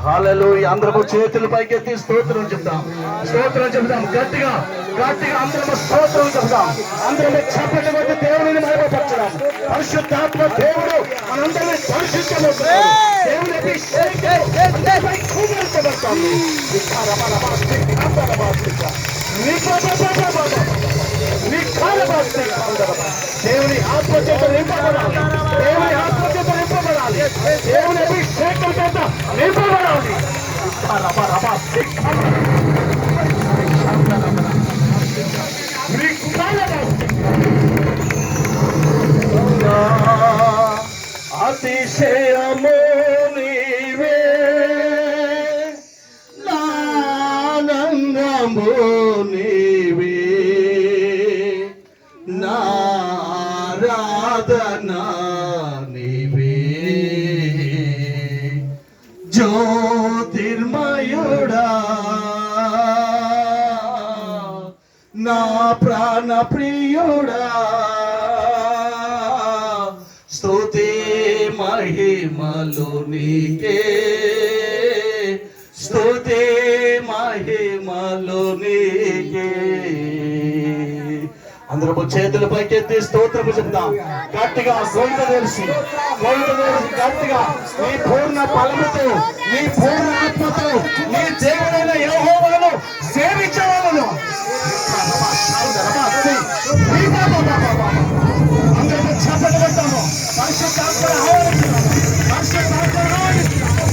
హల్లెలూయా. అందరము చేతులు పైకెత్తి స్తోత్రం చెప్తాం, స్తోత్రం చెప్తాం. గట్టిగా గట్టిగా అందరము స్తోత్రం చెప్తాం. అందరము చప్పట్లు కొట్టి దేవుని మహిమపరచడం. పరిశుద్ధాత్మ దేవుడు మనందరినీ పరిశుద్ధమవుతున్నాడు. దేవుని అభిషేకం కుమరించబడతాము. దేవుని ఆత్మ చేత నింపబడాలి. దేవుని ఆత్మ చేత నింపబడాలి. దేవుని అభిషేకం చేత నింపబడాలి. అతిశయము నీవే, నానందము నీవే, నారాధనా నీవే, జ్యోతిర్మయుడా నా ప్రాణ ప్రియుడా, స్తుతి మహిమలు నీకే, స్తుతి మహిమలు నీకే. అందరూ చేతుల పైకెత్తి స్తోత్రము చెప్తాం. గట్టిగా గొంత తెలిసి గట్టిగా నీ పూర్ణ బలముతో, నీ పూర్ణ ఆత్మతో నీ దేవుడైన యెహోవాను సేవించవాలను. అందరూ చప్పట్లు కొట్టాము. పరిశుద్ధాత్మను ఆహ్వానిస్తున్నాము. పరిశుద్ధాత్మను ఆహ్వానిస్తున్నాము.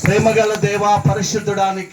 ప్రేమగల దేవా, పరిశుద్ధుడానికి